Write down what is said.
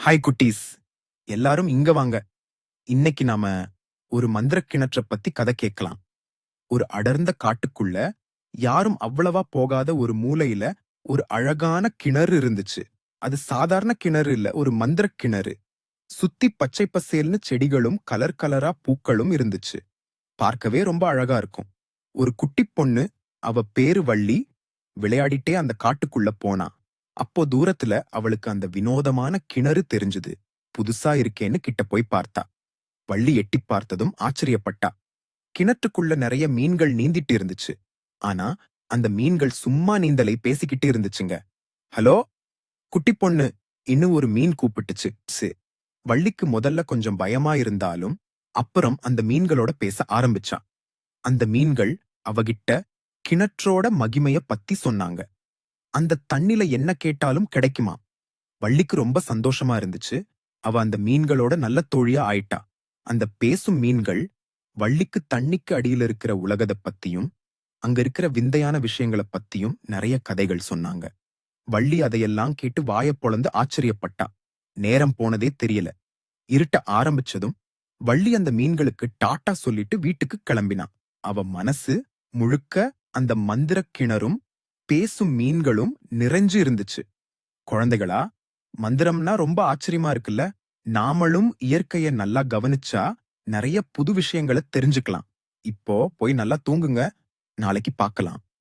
Hi குட்டீஸ். எல்லாரும் இங்க வாங்க. இன்னைக்கு நாம ஒரு மந்திர கிணற்ற பத்தி கதை கேட்கலாம். ஒரு அடர்ந்த காட்டுக்குள்ள யாரும் அவ்வளவா போகாத ஒரு மூலையில ஒரு அழகான கிணறு இருந்துச்சு. அது சாதாரண கிணறு இல்ல, ஒரு மந்திர கிணறு. சுத்தி பச்சை பசேல்னு செடிகளும் கலர் கலரா பூக்களும் இருந்துச்சு. பார்க்கவே ரொம்ப அழகா இருக்கும். ஒரு குட்டி பொண்ணு, அவ பேரு வள்ளி, விளையாடிட்டே அந்த காட்டுக்குள்ள போனா. அப்போ தூரத்துல அவளுக்கு அந்த வினோதமான கிணறு தெரிஞ்சது. புதுசா இருக்கேன்னு கிட்ட போய் பார்த்தா. வள்ளி எட்டிப் பார்த்ததும் ஆச்சரியப்பட்டா. கிணற்றுக்குள்ள நிறைய மீன்கள் நீந்திட்டு இருந்துச்சு. ஆனா அந்த மீன்கள் சும்மா நீந்தலை பேசிக்கிட்டு இருந்துச்சுங்க. ஹலோ குட்டி பொண்ணு, இன்னும் ஒரு மீன் கூப்பிட்டுச்சு. வள்ளிக்கு முதல்ல கொஞ்சம் பயமா இருந்தாலும் அப்புறம் அந்த மீன்களோட பேச ஆரம்பிச்சா. அந்த மீன்கள் அவகிட்ட கிணற்றோட மகிமைய பத்தி சொன்னாங்க. அந்த தண்ணில என்ன கேட்டாலும் கிடைக்குமா. வள்ளிக்கு ரொம்ப சந்தோஷமா இருந்துச்சு. அவ அந்த மீன்களோட நல்ல தோழியா ஆயிட்டா. அந்த பேசும் மீன்கள் வள்ளிக்கு தண்ணிக்கு அடியில இருக்கிற உலகத பத்தியும் அங்க இருக்கிற விந்தையான விஷயங்கள பத்தியும் நிறைய கதைகள் சொன்னாங்க. வள்ளி அதையெல்லாம் கேட்டு வாயப் பொளந்து ஆச்சரியப்பட்டா. நேரம் போனதே தெரியல. இருட்ட ஆரம்பிச்சதும் வள்ளி அந்த மீன்களுக்கு டாட்டா சொல்லிட்டு வீட்டுக்கு கிளம்பினா. அவ மனசு முழுக்க அந்த மந்திரக் கிணறும் பேசும் மீன்களும் நிறைஞ்சு இருந்துச்சு. குழந்தைகளா, மந்திரம்னா ரொம்ப ஆச்சரியமா இருக்குல்ல. நாமளும் இயற்கைய நல்லா கவனிச்சா நிறைய புது விஷயங்களை தெரிஞ்சுக்கலாம். இப்போ போய் நல்லா தூங்குங்க. நாளைக்கு பார்க்கலாம்.